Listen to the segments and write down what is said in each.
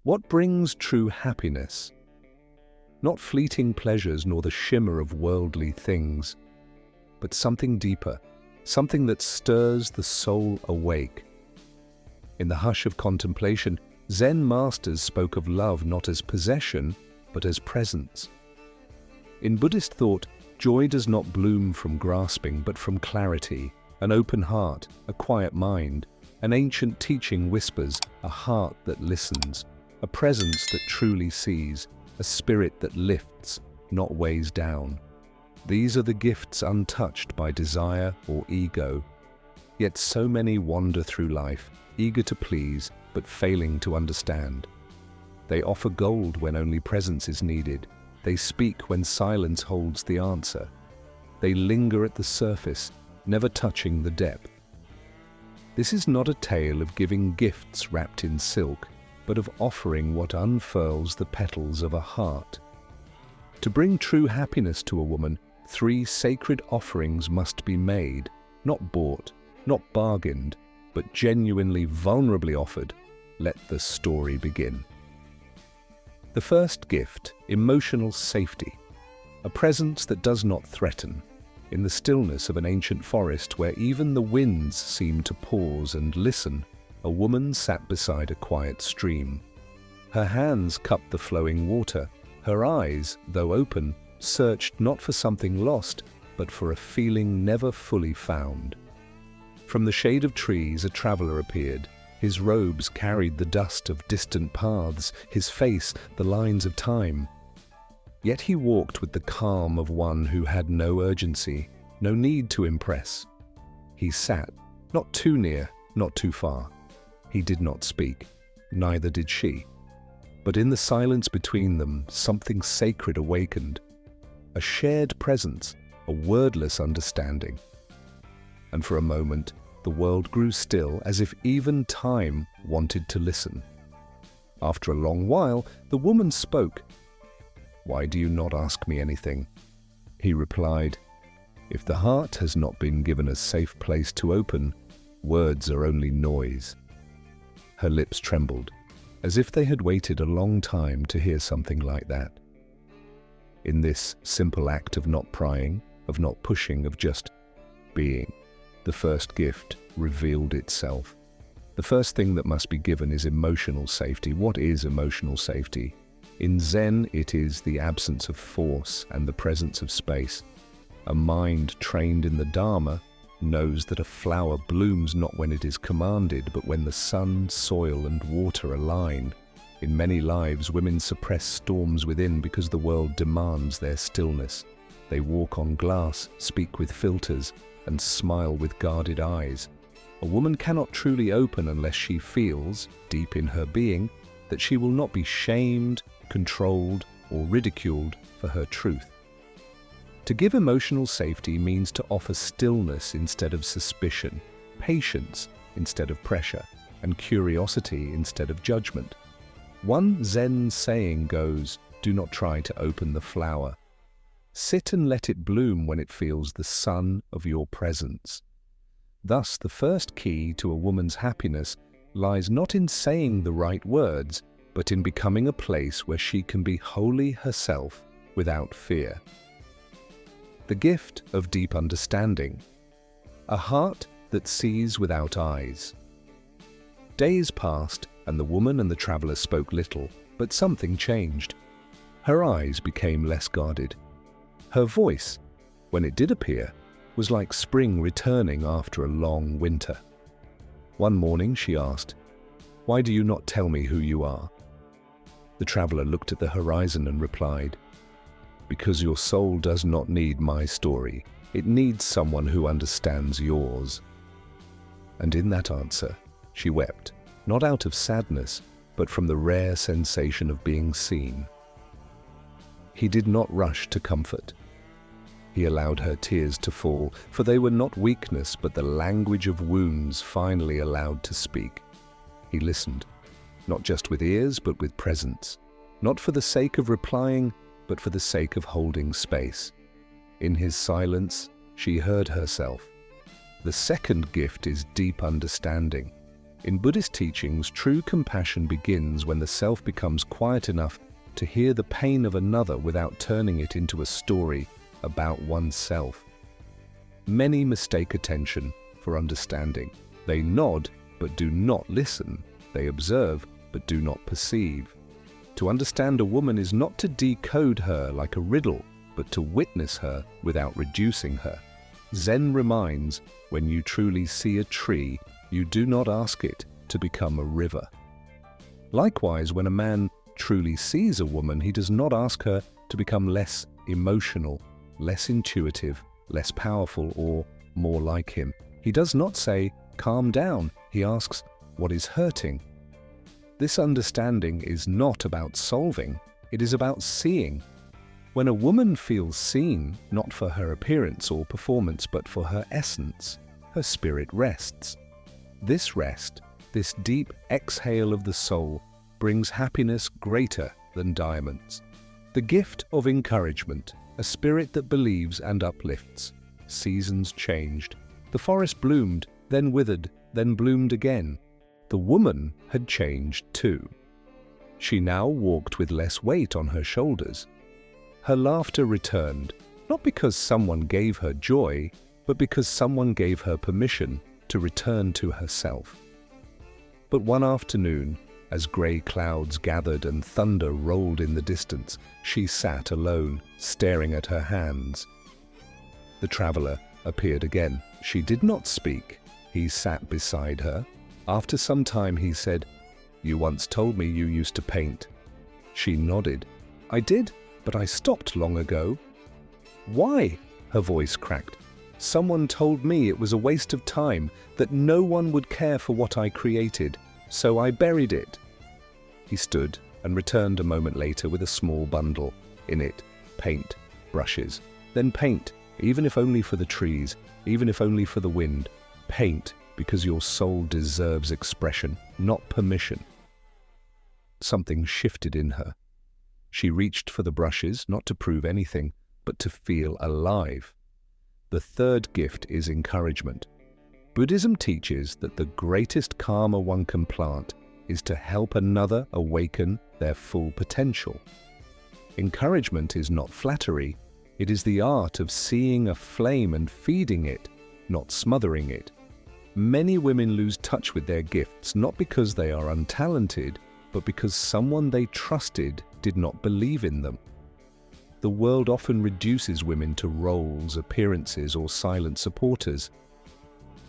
What brings true happiness? Not fleeting pleasures nor the shimmer of worldly things, but something deeper, something that stirs the soul awake. In the hush of contemplation, Zen masters spoke of love not as possession, but as presence. In Buddhist thought, joy does not bloom from grasping, but from clarity, an open heart, a quiet mind. An ancient teaching whispers, a heart that listens, a presence that truly sees, a spirit that lifts, not weighs down. These are the gifts untouched by desire or ego. Yet so many wander through life, eager to please, but failing to understand. They offer gold when only presence is needed. They speak when silence holds the answer. They linger at the surface, never touching the depth. This is not a tale of giving gifts wrapped in silk, but of offering what unfurls the petals of a heart. To bring true happiness to a woman, 3 sacred offerings must be made, not bought, not bargained, but genuinely vulnerably offered. Let the story begin. The first gift, emotional safety, a presence that does not threaten. In the stillness of an ancient forest where even the winds seem to pause and listen, a woman sat beside a quiet stream. Her hands cupped the flowing water. Her eyes, though open, searched not for something lost, but for a feeling never fully found. From the shade of trees a traveler appeared. His robes carried the dust of distant paths, his face the lines of time. Yet he walked with the calm of one who had no urgency, no need to impress. He sat, not too near, not too far. He did not speak, neither did she. But in the silence between them, something sacred awakened. A shared presence, a wordless understanding. And for a moment, the world grew still, as if even time wanted to listen. After a long while, the woman spoke. "Why do you not ask me anything?" He replied, "If the heart has not been given a safe place to open, words are only noise." Her lips trembled, as if they had waited a long time to hear something like that. In this simple act of not prying, of not pushing, of just being, the first gift revealed itself. The first thing that must be given is emotional safety. What is emotional safety? In Zen, it is the absence of force and the presence of space. A mind trained in the Dharma knows that a flower blooms not when it is commanded, but when the sun, soil, and water align. In many lives, women suppress storms within because the world demands their stillness. They walk on glass, speak with filters, and smile with guarded eyes. A woman cannot truly open unless she feels, deep in her being, that she will not be shamed, controlled, or ridiculed for her truth. To give emotional safety means to offer stillness instead of suspicion, patience instead of pressure, and curiosity instead of judgment. One Zen saying goes, "Do not try to open the flower. Sit and let it bloom when it feels the sun of your presence." Thus, the first key to a woman's happiness lies not in saying the right words, but in becoming a place where she can be wholly herself without fear. The gift of deep understanding. A heart that sees without eyes. Days passed, and the woman and the traveler spoke little, but something changed. Her eyes became less guarded. Her voice, when it did appear, was like spring returning after a long winter. One morning she asked, "Why do you not tell me who you are?" The traveler looked at the horizon and replied, "Because your soul does not need my story. It needs someone who understands yours." And in that answer, she wept, not out of sadness, but from the rare sensation of being seen. He did not rush to comfort. He allowed her tears to fall, for they were not weakness, but the language of wounds finally allowed to speak. He listened, not just with ears, but with presence, not for the sake of replying, but for the sake of holding space. In his silence, she heard herself. The second gift is deep understanding. In Buddhist teachings, true compassion begins when the self becomes quiet enough to hear the pain of another without turning it into a story about oneself. Many mistake attention for understanding. They nod but do not listen. They observe but do not perceive. To understand a woman is not to decode her like a riddle, but to witness her without reducing her. Zen reminds, when you truly see a tree, you do not ask it to become a river. Likewise, when a man truly sees a woman, he does not ask her to become less emotional, less intuitive, less powerful, or more like him. He does not say, "Calm down." He asks, "What is hurting?" This understanding is not about solving, it is about seeing. When a woman feels seen, not for her appearance or performance, but for her essence, her spirit rests. This rest, this deep exhale of the soul, brings happiness greater than diamonds. The gift of encouragement, a spirit that believes and uplifts. Seasons changed. The forest bloomed, then withered, then bloomed again. The woman had changed too. She now walked with less weight on her shoulders. Her laughter returned, not because someone gave her joy, but because someone gave her permission to return to herself. But one afternoon, as grey clouds gathered and thunder rolled in the distance, she sat alone, staring at her hands. The traveller appeared again. She did not speak. He sat beside her. After some time he said, "You once told me you used to paint." She nodded. "I did, but I stopped long ago." "Why?" Her voice cracked. "Someone told me it was a waste of time, that no one would care for what I created, so I buried it." He stood and returned a moment later with a small bundle. In it, paint, brushes, then paint, even if only for the trees, even if only for the wind. Paint, because your soul deserves expression, not permission. Something shifted in her. She reached for the brushes, not to prove anything, but to feel alive. The third gift is encouragement. Buddhism teaches that the greatest karma one can plant is to help another awaken their full potential. Encouragement is not flattery, it is the art of seeing a flame and feeding it, not smothering it. Many women lose touch with their gifts, not because they are untalented, but because someone they trusted did not believe in them. The world often reduces women to roles, appearances, or silent supporters.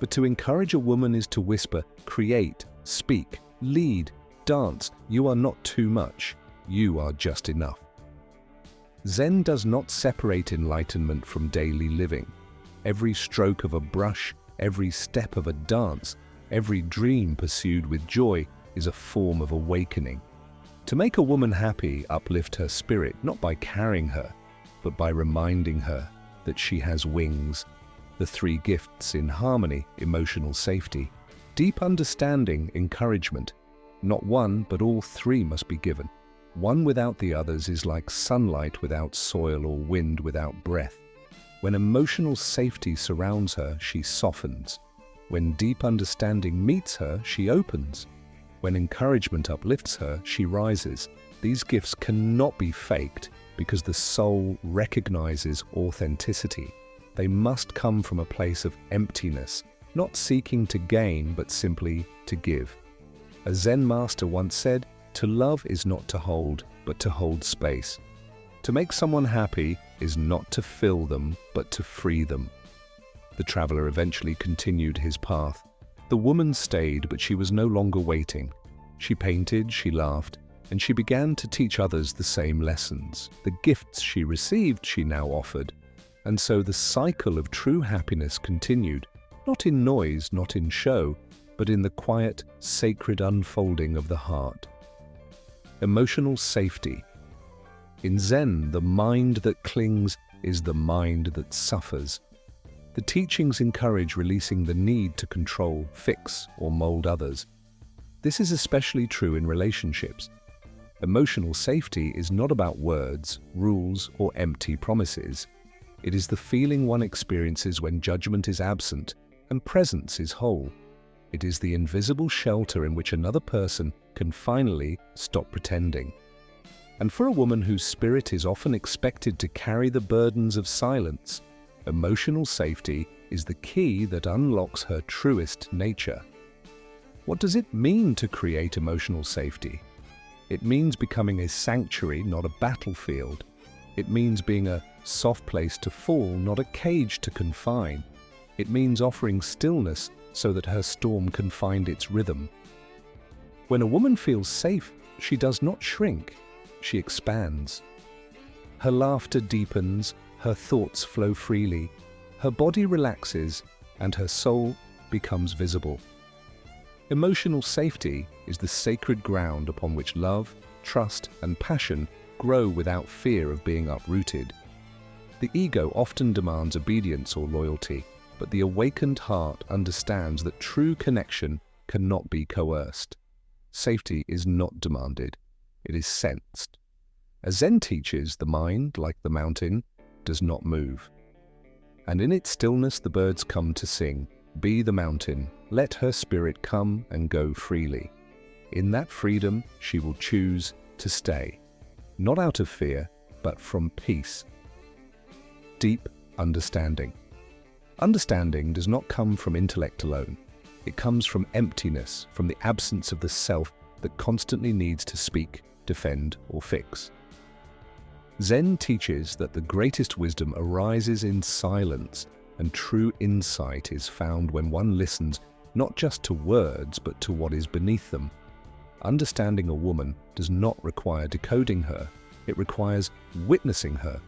But to encourage a woman is to whisper, "Create, speak, lead, dance. You are not too much. You are just enough." Zen does not separate enlightenment from daily living. Every stroke of a brush, every step of a dance, every dream pursued with joy is a form of awakening. To make a woman happy, uplift her spirit, not by carrying her, but by reminding her that she has wings. The three gifts in harmony: emotional safety, deep understanding, encouragement. Not one, but all three must be given. One without the others is like sunlight without soil or wind without breath. When emotional safety surrounds her, she softens. When deep understanding meets her, she opens. When encouragement uplifts her, she rises. These gifts cannot be faked because the soul recognizes authenticity. They must come from a place of emptiness, not seeking to gain, but simply to give. A Zen master once said, "To love is not to hold, but to hold space." To make someone happy is not to fill them, but to free them. The traveller eventually continued his path. The woman stayed, but she was no longer waiting. She painted, she laughed, and she began to teach others the same lessons. The gifts she received, she now offered. And so the cycle of true happiness continued, not in noise, not in show, but in the quiet, sacred unfolding of the heart. Emotional safety. In Zen, the mind that clings is the mind that suffers. The teachings encourage releasing the need to control, fix, or mold others. This is especially true in relationships. Emotional safety is not about words, rules, or empty promises. It is the feeling one experiences when judgment is absent and presence is whole. It is the invisible shelter in which another person can finally stop pretending. And for a woman whose spirit is often expected to carry the burdens of silence, emotional safety is the key that unlocks her truest nature. What does it mean to create emotional safety? It means becoming a sanctuary, not a battlefield. It means being a soft place to fall, not a cage to confine. It means offering stillness so that her storm can find its rhythm. When a woman feels safe, she does not shrink, she expands. Her laughter deepens, her thoughts flow freely, her body relaxes, and her soul becomes visible. Emotional safety is the sacred ground upon which love, trust, and passion grow without fear of being uprooted. The ego often demands obedience or loyalty, but the awakened heart understands that true connection cannot be coerced. Safety is not demanded, it is sensed. As Zen teaches, the mind, like the mountain, does not move. And in its stillness the birds come to sing, "Be the mountain, let her spirit come and go freely." In that freedom she will choose to stay, not out of fear, but from peace. Deep understanding. Understanding does not come from intellect alone. It comes from emptiness, from the absence of the self that constantly needs to speak, defend, or fix. Zen teaches that the greatest wisdom arises in silence, and true insight is found when one listens not just to words, but to what is beneath them. Understanding a woman does not require decoding her. It requires witnessing her.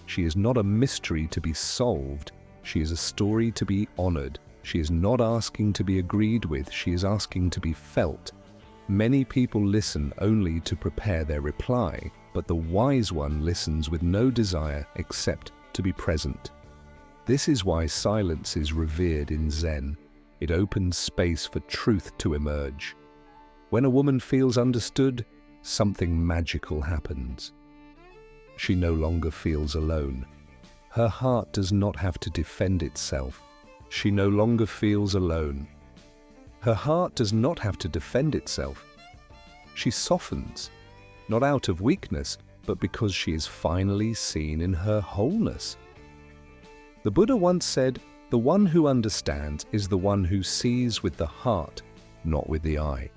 She is not a mystery to be solved. She is a story to be honored. She is not asking to be agreed with. She is asking to be felt. Many people listen only to prepare their reply, but the wise one listens with no desire except to be present. This is why silence is revered in Zen. It opens space for truth to emerge. When a woman feels understood, something magical happens. She no longer feels alone. Her heart does not have to defend itself. She no longer feels alone. Her heart does not have to defend itself. She softens, not out of weakness, but because she is finally seen in her wholeness. The Buddha once said, "The one who understands is the one who sees with the heart, not with the eye."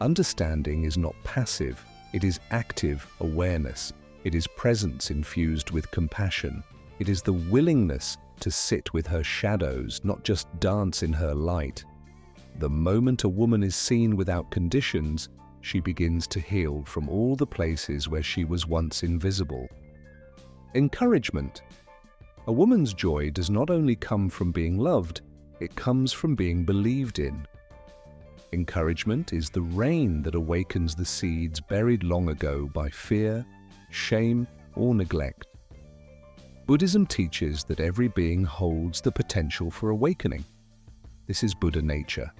Understanding is not passive, it is active awareness. It is presence infused with compassion. It is the willingness to sit with her shadows, not just dance in her light. The moment a woman is seen without conditions, she begins to heal from all the places where she was once invisible. Encouragement. A woman's joy does not only come from being loved, it comes from being believed in. Encouragement is the rain that awakens the seeds buried long ago by fear, shame, or neglect. Buddhism teaches that every being holds the potential for awakening. This is Buddha nature.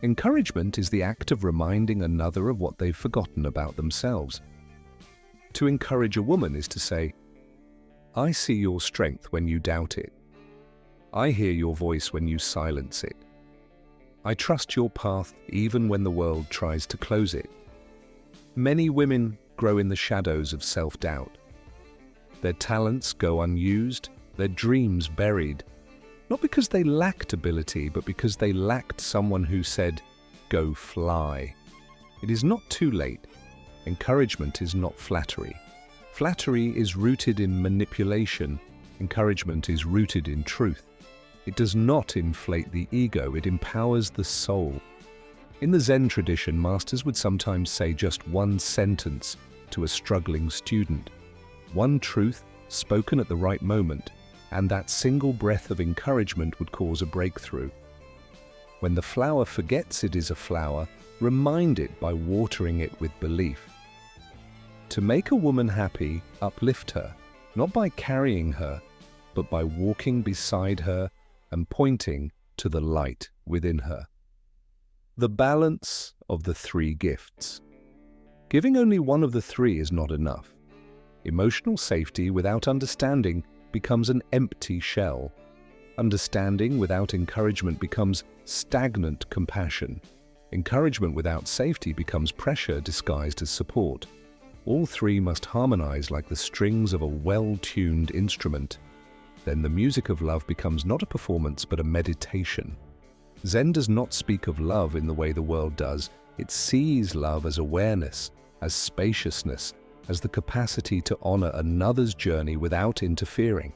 Encouragement is the act of reminding another of what they've forgotten about themselves. To encourage a woman is to say, "I see your strength when you doubt it. I hear your voice when you silence it. I trust your path even when the world tries to close it." Many women grow in the shadows of self-doubt. Their talents go unused, their dreams buried, not because they lacked ability, but because they lacked someone who said, "Go fly." It is not too late. Encouragement is not flattery. Flattery is rooted in manipulation. Encouragement is rooted in truth. It does not inflate the ego, it empowers the soul. In the Zen tradition, masters would sometimes say just one sentence to a struggling student. One truth spoken at the right moment, and that single breath of encouragement would cause a breakthrough. When the flower forgets it is a flower, remind it by watering it with belief. To make a woman happy, uplift her, not by carrying her, but by walking beside her and pointing to the light within her. The balance of the three gifts. Giving only one of the three is not enough. Emotional safety without understanding becomes an empty shell. Understanding without encouragement becomes stagnant compassion. Encouragement without safety becomes pressure disguised as support. All three must harmonize like the strings of a well-tuned instrument. Then the music of love becomes not a performance but a meditation. Zen does not speak of love in the way the world does. It sees love as awareness, as spaciousness, as the capacity to honor another's journey without interfering.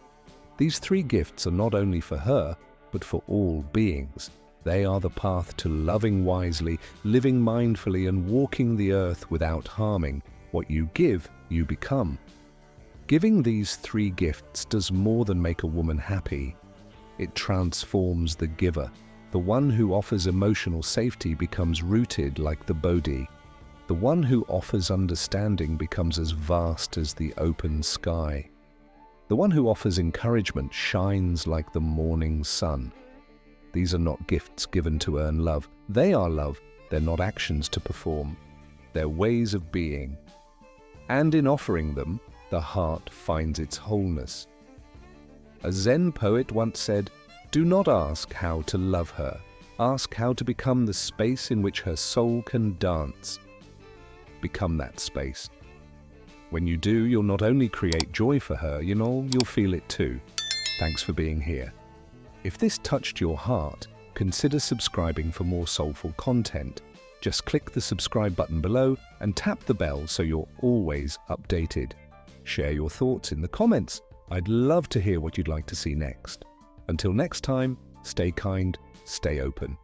These three gifts are not only for her, but for all beings. They are the path to loving wisely, living mindfully, and walking the earth without harming. What you give, you become. Giving these three gifts does more than make a woman happy. It transforms the giver. The one who offers emotional safety becomes rooted like the Bodhi. The one who offers understanding becomes as vast as the open sky. The one who offers encouragement shines like the morning sun. These are not gifts given to earn love. They are love. They're not actions to perform. They're ways of being. And in offering them, the heart finds its wholeness. A Zen poet once said, "Do not ask how to love her. Ask how to become the space in which her soul can dance." Become that space. When you do, you'll not only create joy for her, you'll feel it too. Thanks for being here. If this touched your heart, consider subscribing for more soulful content. Just click the subscribe button below and tap the bell so you're always updated. Share your thoughts in the comments. I'd love to hear what you'd like to see next. Until next time, stay kind, stay open.